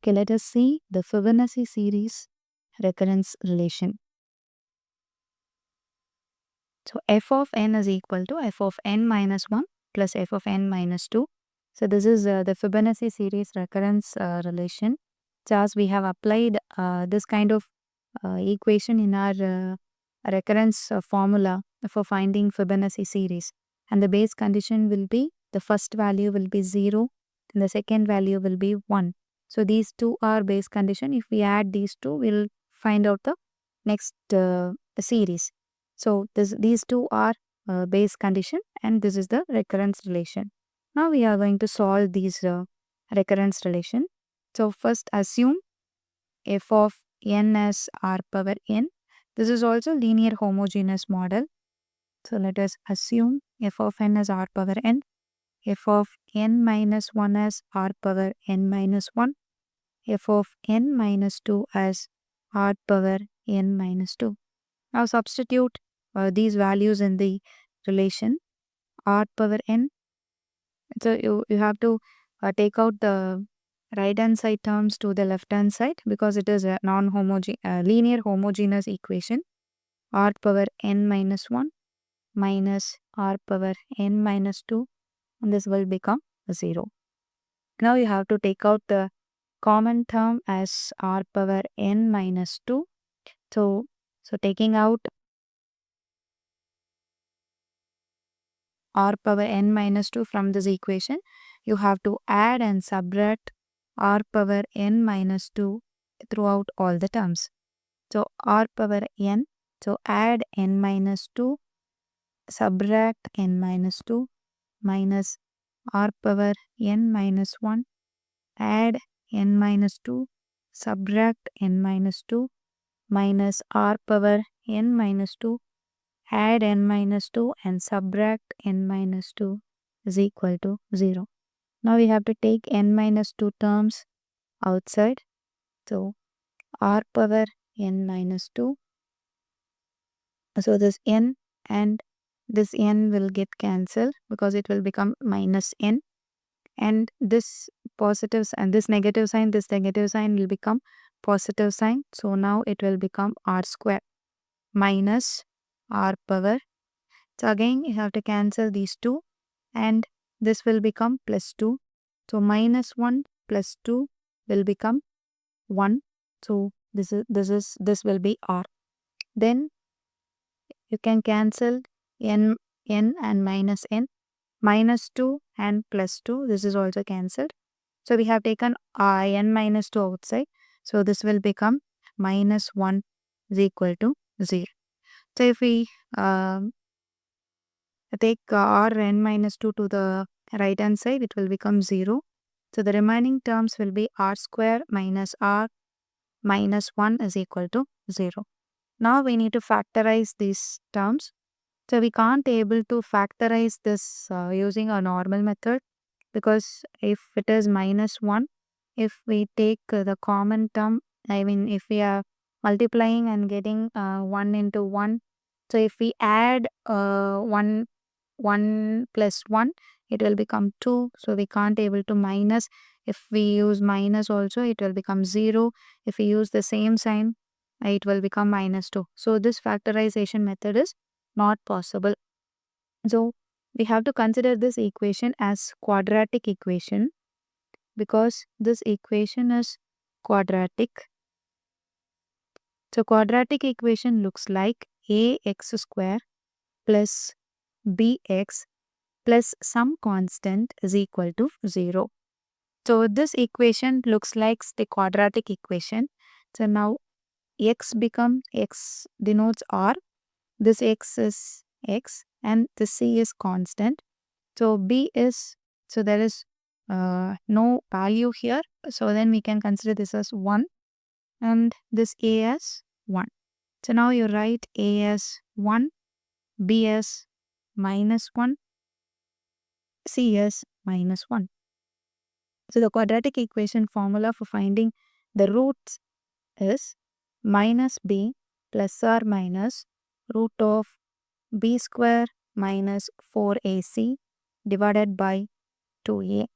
Okay, let us see the Fibonacci series recurrence relation. So f of n is equal to f of n minus 1 plus f of n minus 2. So this is the Fibonacci series recurrence relation. So as we have applied this kind of equation in our recurrence formula for finding Fibonacci series, and the base condition will be the first value will be 0 and the second value will be 1. So these two are base condition. If we add these two, we'll find out the next series. So these two are base condition and this is the recurrence relation. Now we are going to solve these recurrence relation. So first assume f of n as r power n. This is also linear homogeneous model. So let us assume f of n as r power n, f of n minus 1 as r power n minus 1, f of n minus 2 as r power n minus 2. Now substitute these values in the relation r power n. So you have to take out the right hand side terms to the left hand side because it is a linear homogeneous equation. R power n minus 1 minus r power n minus 2, and this will become 0. Now you have to take out the common term as r power n minus 2. So taking out r power n minus 2 from this equation, you have to add and subtract r power n minus 2 throughout all the terms. So r power n, so add n minus 2, subtract n minus 2 minus r power n minus 1, add n minus 2, subtract n minus 2 minus r power n minus 2, add n minus 2 and subtract n minus 2 is equal to 0. Now we have to take n minus 2 terms outside. So r power n minus 2. So this n and this n will get cancelled because it will become minus n. And this positive and this negative sign will become positive sign. So now it will become r square minus r power. So again you have to cancel these two and this will become plus 2. So minus 1 plus 2 will become 1. So this will be r. Then you can cancel n and minus n. Minus 2 and plus 2, this is also cancelled. So we have taken n minus 2 outside. So this will become minus 1 is equal to 0. So if we take r n minus 2 to the right hand side, it will become 0. So the remaining terms will be r square minus r minus 1 is equal to 0. Now we need to factorize these terms. So we can't able to factorize this using a normal method because if it is minus 1, if we take the common term, I mean if we are multiplying and getting 1 into 1, so if we add 1 plus 1, it will become 2. So we can't able to minus. If we use minus also, it will become 0. If we use the same sign, it will become minus 2. So this factorization method is not possible. So we have to consider this equation as quadratic equation because this equation is quadratic. So quadratic equation looks like ax square plus bx plus some constant is equal to 0. So this equation looks like the quadratic equation. So now x denotes r. This x is x and the c is constant. So b is, so there is no value here. So then we can consider this as 1 and this a as 1. So now you write a as 1, b as minus 1, c as minus 1. So the quadratic equation formula for finding the roots is minus b plus or minus root of b square minus 4ac divided by 2a.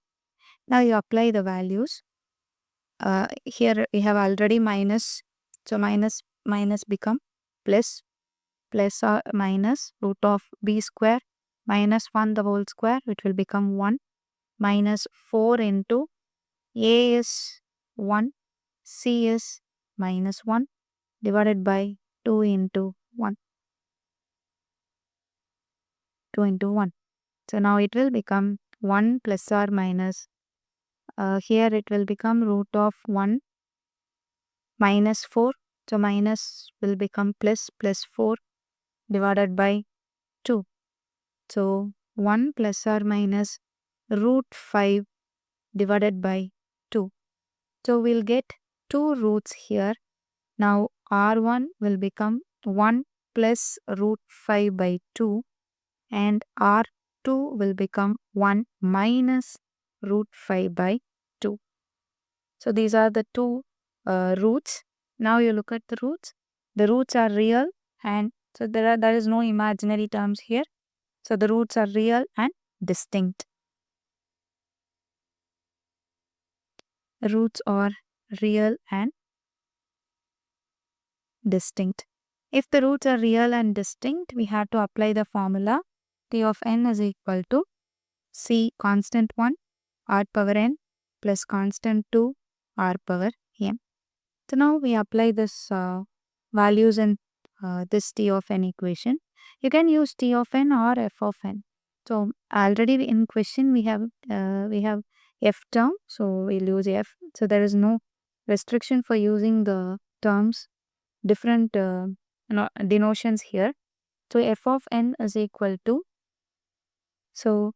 Now you apply the values. here we have already minus, so minus become plus, plus or minus root of b square minus 1 the whole square, it will become 1 minus 4 into a is 1, c is minus 1 divided by 2 into 1. 2 into 1. So now it will become 1 plus or minus. Here it will become root of 1 minus 4. So minus will become plus, plus 4 divided by 2. So 1 plus or minus root 5 divided by 2. So we'll get 2 roots here. Now R1 will become 1 plus root 5 by 2 and R2 will become 1 minus root 5 by 2. So these are the two roots. Now you look at the roots. The roots are real and so there is no imaginary terms here. So the roots are real and distinct. Roots are real and distinct. If the roots are real and distinct, we have to apply the formula t of n is equal to c constant 1 r power n plus constant 2 r power m. So now we apply this values in this t of n equation. You can use t of n or f of n. So already in question we have f term, so we'll use f. So there is no restriction for using the terms, different denotions here. So f of n is equal to, so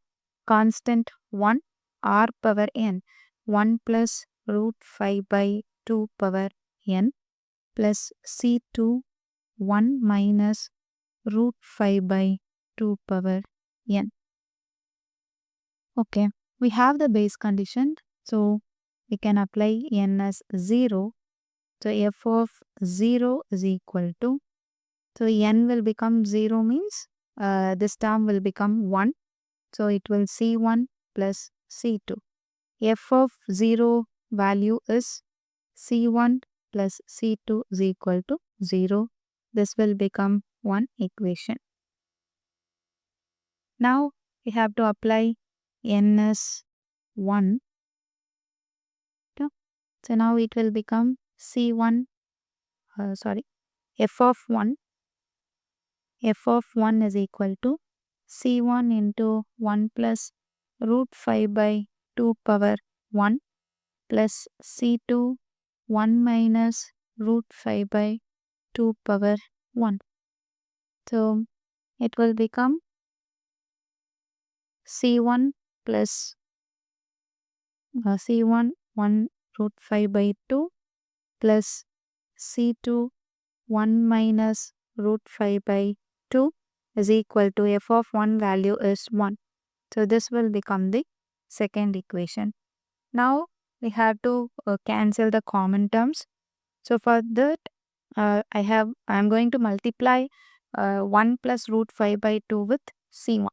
constant 1 r power n 1 plus root 5 by 2 power n plus c2 1 minus root 5 by 2 power n. Okay, we have the base condition, so we can apply n as 0. So f of 0 is equal to, so n will become 0 means this term will become 1. So it will c1 plus c2. F of 0 value is c1 plus c2 is equal to 0. This will become one equation. Now we have to apply n as 1. So now it will become c1, f of 1. F of 1 is equal to c1 into 1 plus root 5 by 2 power 1 plus c2 1 minus root 5 by 2 power 1. So it will become c1 plus c1 1 root 5 by 2 plus c2 1 minus root 5 by 2 is equal to f of 1 value is 1. So this will become the second equation. Now we have to cancel the common terms. So for that I am going to multiply 1 plus root 5 by 2 with c1.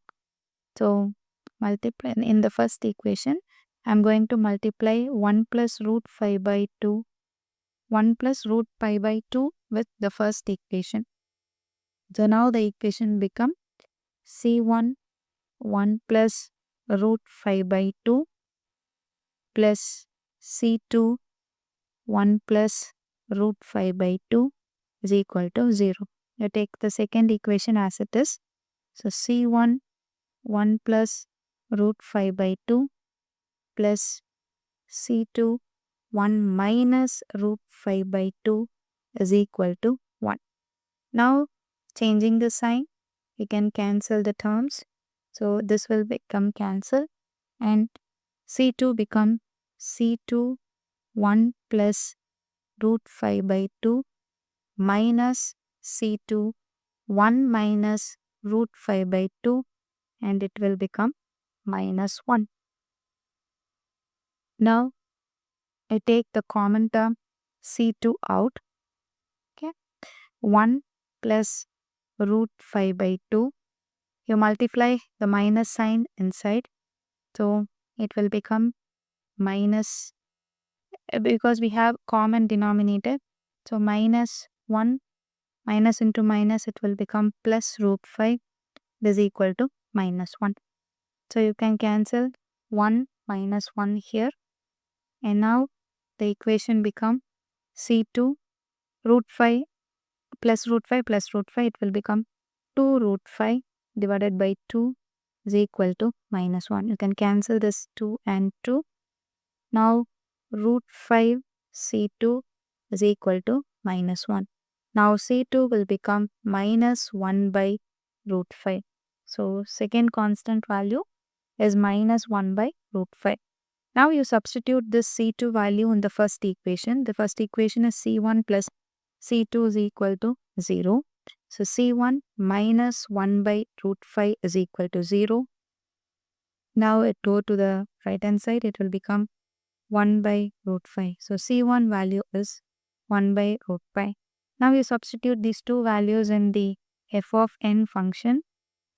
So multiply in the first equation, I am going to multiply 1 plus root 5 by 2, 1 plus root pi by 2 with the first equation. So now the equation become c1 1 plus root 5 by 2 plus c2 1 plus root 5 by 2 is equal to 0. You take the second equation as it is. So c1 1 plus root 5 by 2 plus c2 1 minus root 5 by 2 is equal to 1. Now changing the sign, we can cancel the terms. So this will become cancel and c2 become c2 1 plus root 5 by 2 minus c2 1 minus root 5 by 2 and it will become minus 1. Now I take the common term c2 out. Okay, 1 plus root 5 by 2. You multiply the minus sign inside. So it will become minus because we have common denominator. So minus 1 minus into minus, it will become plus root 5 is equal to minus 1. So you can cancel 1 minus 1 here, and now the equation become C2 root 5 plus root 5 plus root 5, it will become 2 root 5 divided by 2 is equal to minus 1. You can cancel this 2 and 2. Now root 5 C2 is equal to minus 1. Now C2 will become minus 1 by root 5. So second constant value is minus 1 by root 5. Now you substitute this C2 value in the first equation. The first equation is C1 plus C2 is equal to 0. So C1 minus 1 by root 5 is equal to 0. Now it go to the right hand side, it will become 1 by root 5. So C1 value is 1 by root 5. Now you substitute these two values in the f of n function.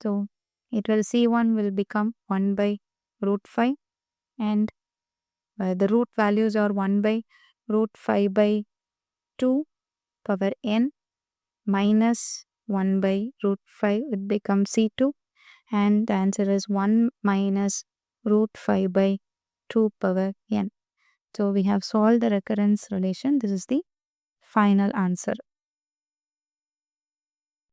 So it will C1 will become 1 by root 5, and the root values are 1 by root 5 by 2 power n minus 1 by root 5, it becomes C2, and the answer is 1 minus root 5 by 2 power n. So we have solved the recurrence relation. This is the final answer.